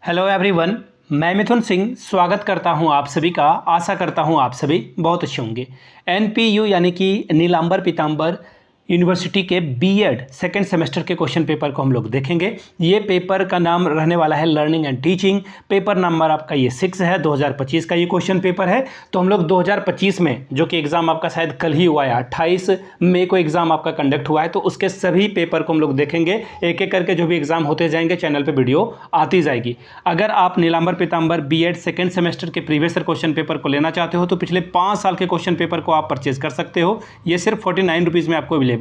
Hello everyone, मैं मिथुन सिंह स्वागत करता हूं आप सभी का। आशा करता हूं आप सभी बहुत अच्छे होंगे। एनपीयू यानी कि नीलांबर पीतांबर यूनिवर्सिटी के बीएड सेकेंड सेमेस्टर के क्वेश्चन पेपर को हम लोग देखेंगे। ये पेपर का नाम रहने वाला है learning and teaching. Paper number आपका ये 6 है, 2025 का ये क्वेश्चन पेपर है। तो हम लोग 2025 में, जो कि एग्ज़ाम आपका शायद कल ही हुआ है, 28 मई को एग्ज़ाम आपका कंडक्ट हुआ है, तो उसके सभी पेपर को हम लोग देखेंगे। एक एक करके जो भी एग्ज़ाम होते जाएंगे चैनल पर वीडियो आती जाएगी। अगर आप नीलांबर पीतांबर बीएड सेकेंड सेमेस्टर के प्रीवियस ईयर क्वेश्चन पेपर को लेना चाहते हो तो पिछले 5 साल के क्वेश्चन पेपर को आप परचेज कर सकते हो। ये सिर्फ 49 रुपीज़ में आपको अवेलेबल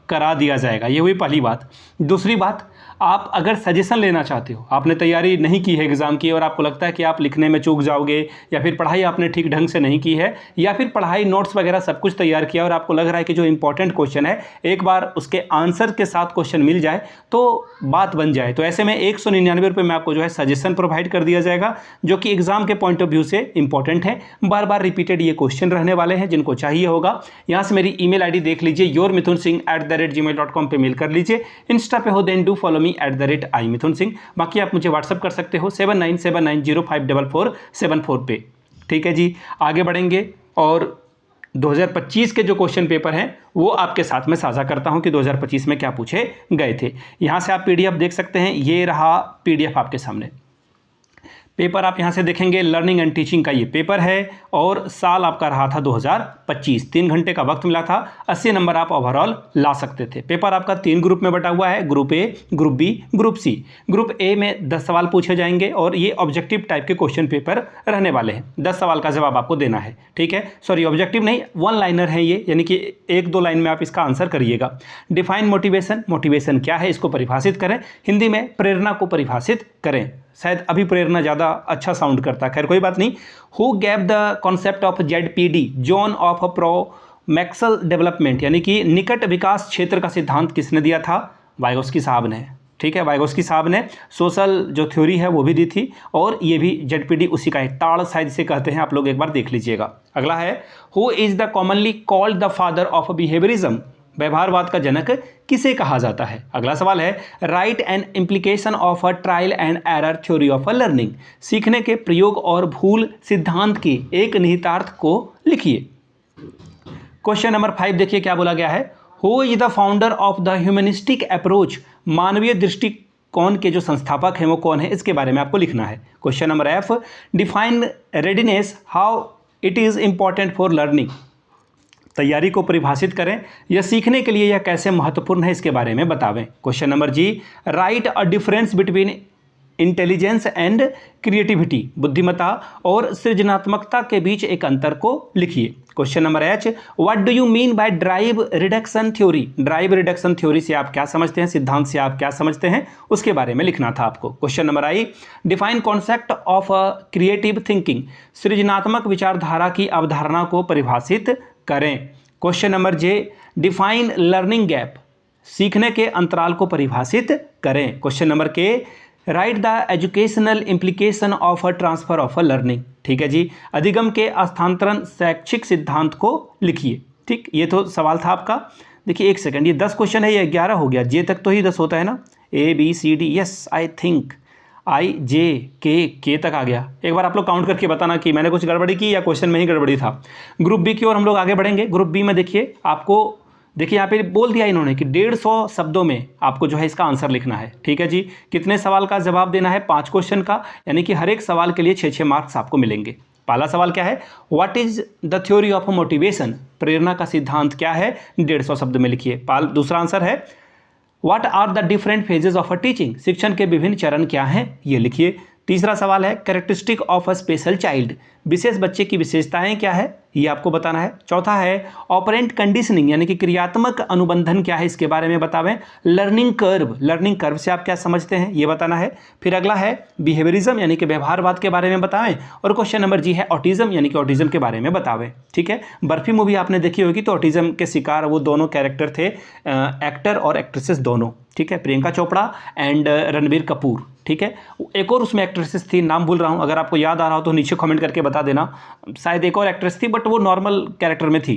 करा दिया जाएगा। ये हुई पहली बात। दूसरी बात, आप अगर सजेशन लेना चाहते हो, आपने तैयारी नहीं की है एग्ज़ाम की और आपको लगता है कि आप लिखने में चूक जाओगे, या फिर पढ़ाई आपने ठीक ढंग से नहीं की है, या फिर पढ़ाई नोट्स वगैरह सब कुछ तैयार किया और आपको लग रहा है कि जो इंपॉर्टेंट क्वेश्चन है एक बार उसके आंसर के साथ क्वेश्चन मिल जाए तो बात बन जाए, तो ऐसे में 199 रुपये में आपको जो है सजेशन प्रोवाइड कर दिया जाएगा, जो कि एग्जाम के पॉइंट ऑफ व्यू से इंपॉर्टेंट है। बार बार रिपीटेड ये क्वेश्चन रहने वाले हैं। जिनको चाहिए होगा यहाँ से मेरी ईमेल आईडी देख लीजिए, yourmithunSingh@gmail.com पे मेल कर लीजिए। इंस्टा पे हो then do follow me @iMithunSingh। बाकी आप मुझे व्हाट्सअप कर सकते हो 7979054474 पे। ठीक है जी, आगे बढ़ेंगे और 2025 के जो क्वेश्चन पेपर हैं वो आपके साथ में साझा करता हूं कि 2025 में क्या पूछे गए थे। यहां से आप पीडीएफ देख सकते हैं, ये रहा पीडीएफ आपके सामने। पेपर आप यहाँ से देखेंगे, लर्निंग एंड टीचिंग का ये पेपर है और साल आपका रहा था 2025। 3 घंटे का वक्त मिला था, 80 नंबर आप ओवरऑल ला सकते थे। पेपर आपका 3 ग्रुप में बटा हुआ है, group A, group B, group C. Group A में 10 सवाल पूछे जाएंगे और ये ऑब्जेक्टिव टाइप के क्वेश्चन पेपर रहने वाले हैं। 10 सवाल का जवाब आपको देना है। ठीक है, सॉरी ऑब्जेक्टिव नहीं, 1 लाइनर है ये, यानी कि 1-2 लाइन में आप इसका आंसर करिएगा। डिफाइन मोटिवेशन, मोटिवेशन क्या है इसको परिभाषित करें। हिंदी में प्रेरणा को परिभाषित करें। शायद अभी प्रेरणा ज़्यादा अच्छा साउंड करता है, खैर कोई बात नहीं। Who gave the concept of ZPD, zone of proximal development, यानी कि निकट विकास क्षेत्र का सिद्धांत किसने दिया था? वाइगोस्की साहब ने। ठीक है, वाइगोस्की साहब ने सोशल जो थ्योरी है वो भी दी थी और ये भी ZPD उसी का है। टाड़ शायद इसे कहते हैं, आप लोग एक बार देख लीजिएगा। अगला है, who is the commonly called the father of behaviourism, व्यवहारवाद का जनक किसे कहा जाता है? अगला सवाल है, write and implication of a trial and error theory of a learning, सीखने के प्रयोग और भूल सिद्धांत के एक निहितार्थ को लिखिए। क्वेश्चन नंबर 5 देखिए क्या बोला गया है। Who is the founder of the humanistic approach, मानवीय दृष्टिकोण के जो संस्थापक हैं वो कौन है, इसके बारे में आपको लिखना है। Question number F, define readiness, how it is important for learning, तैयारी को परिभाषित करें, यह सीखने के लिए यह कैसे महत्वपूर्ण है इसके बारे में बतावें। Question number G, write a difference between intelligence and creativity, बुद्धिमत्ता और सृजनात्मकता के बीच एक अंतर को लिखिए। Question number H, what do you mean by drive reduction theory, drive reduction theory से आप क्या समझते हैं, सिद्धांत से आप क्या समझते हैं, उसके बारे में लिखना था आपको। Question number I, define concept of creative thinking, सृजनात्मक विचारधारा की अवधारणा को परिभाषित करें। Question number J, define learning gap, सीखने के अंतराल को परिभाषित करें। Question number K, right the educational implication of a transfer of a learning, ठीक है जी, अधिगम के स्थानांतरण शैक्षिक सिद्धांत को लिखिए। ठीक, ये तो सवाल था आपका। देखिए 1 सेकंड, ये 10 क्वेश्चन है, ये 11 हो गया। J तक तो ही 10 होता है ना, ABCD, yes I think IJK तक आ गया। एक बार आप लोग काउंट करके बताना कि मैंने कुछ गड़बड़ी की या क्वेश्चन में ही गड़बड़ी था। ग्रुप बी की ओर हम लोग आगे बढ़ेंगे। ग्रुप बी में देखिए, आपको देखिए यहाँ पे बोल दिया इन्होंने कि 150 शब्दों में आपको जो है इसका आंसर लिखना है। ठीक है जी, कितने सवाल का जवाब देना है? 5 क्वेश्चन का, यानी कि हर एक सवाल के लिए 6-6 मार्क्स आपको मिलेंगे। पहला सवाल क्या है, what is the theory of motivation, प्रेरणा का सिद्धांत क्या है, 150 शब्द में लिखिए। दूसरा आंसर है, what are the different phases of a teaching, शिक्षण के विभिन्न चरण क्या हैं, ये लिखिए। तीसरा सवाल है, characteristic of a special child, विशेष बच्चे की विशेषताएं क्या है, ये आपको बताना है। चौथा है, ऑपरेंट कंडीशनिंग, यानी कि क्रियात्मक अनुबंधन क्या है, इसके बारे में बतावें। लर्निंग कर्व, लर्निंग कर्व से आप क्या समझते हैं, ये बताना है। फिर अगला है बिहेवियरिज्म, यानी कि व्यवहारवाद के बारे में बतावें। और क्वेश्चन नंबर G है ऑटिज्म, यानी कि ऑटिज्म के बारे में बतावें। ठीक है, बर्फी मूवी आपने देखी होगी, तो ऑटिज्म के शिकार वो दोनों कैरेक्टर थे, एक्टर और एक्ट्रेसेस दोनों। ठीक है, प्रियंका चोपड़ा एंड रणबीर कपूर। ठीक है, एक और उसमें एक्ट्रेसेस थी, नाम भूल रहा हूँ, अगर आपको याद आ रहा हो तो नीचे कमेंट करके बता देना। शायद एक और एक्ट्रेस थी, बट वो नॉर्मल कैरेक्टर में थी।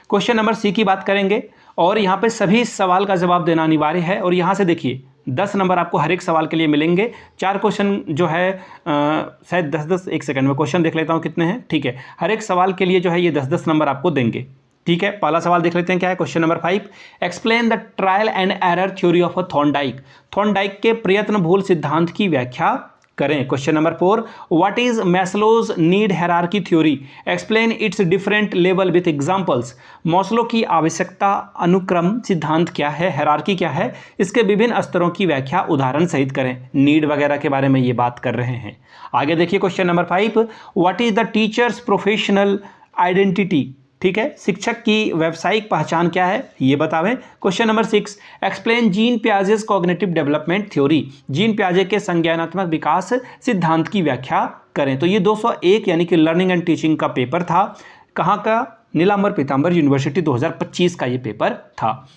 क्वेश्चन नंबर C की बात करेंगे और यहाँ पे सभी सवाल का जवाब देना अनिवार्य है। और यहाँ से देखिए 10 नंबर आपको हर एक सवाल के लिए मिलेंगे। 4 क्वेश्चन जो है शायद 10-10, एक सेकंड में क्वेश्चन देख लेता हूँ कितने हैं। ठीक है, हर एक सवाल के लिए जो है ये 10-10 नंबर आपको देंगे। ठीक है, पहला सवाल देख लेते हैं क्या है। Question number 5, explain the trial and error theory of a Thorndike. Thorndike के प्रयत्न भूल सिद्धांत की व्याख्या करें। Question number 4, what is Maslow's need hierarchy theory, explain it's different level with examples. Maslow की आवश्यकता अनुक्रम सिद्धांत क्या है, हायरार्की क्या है, इसके विभिन्न स्तरों की व्याख्या उदाहरण सहित करें। नीड वगैरह के बारे में ये बात कर रहे हैं। आगे देखिए question number 5, what is the teacher's professional identity. ठीक है, शिक्षक की व्यावसायिक पहचान क्या है, ये बतावें। Question number 6, explain Jean Piaget's cognitive development theory. Jean पियाजे के संज्ञानात्मक विकास सिद्धांत की व्याख्या करें। तो ये 201 यानी कि लर्निंग एंड टीचिंग का पेपर था। कहाँ का? नीलांबर पीतांबर यूनिवर्सिटी 2025 का ये पेपर था।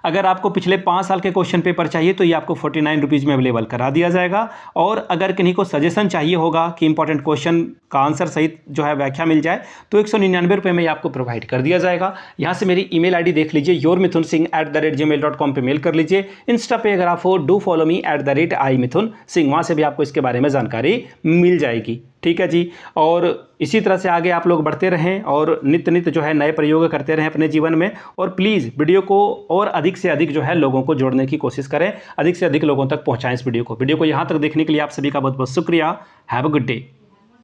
अगर आपको पिछले 5 साल के क्वेश्चन पेपर चाहिए तो ये आपको 49 रुपीज़ में अवेलेबल करा दिया जाएगा। और अगर किन्हीं को सजेशन चाहिए होगा कि इंपॉर्टेंट क्वेश्चन का आंसर सहित जो है व्याख्या मिल जाए तो 199 रुपये में आपको प्रोवाइड कर दिया जाएगा। यहाँ से मेरी ईमेल आईडी देख लीजिए, yourmithunsingh@gmail.com पे मेल कर लीजिए। इंस्टा पे अगर आप हो डू फॉलो मी @imithunsingh, वहाँ से भी आपको इसके बारे में जानकारी मिल जाएगी। ठीक है जी, और इसी तरह से आगे आप लोग बढ़ते रहें और नित्य नित्य जो है नए प्रयोग करते रहें अपने जीवन में। और प्लीज़ वीडियो को और अधिक से अधिक जो है लोगों को जोड़ने की कोशिश करें, अधिक से अधिक लोगों तक पहुंचाएं इस वीडियो को। यहाँ तक देखने के लिए आप सभी का बहुत बहुत शुक्रिया। Have a good day.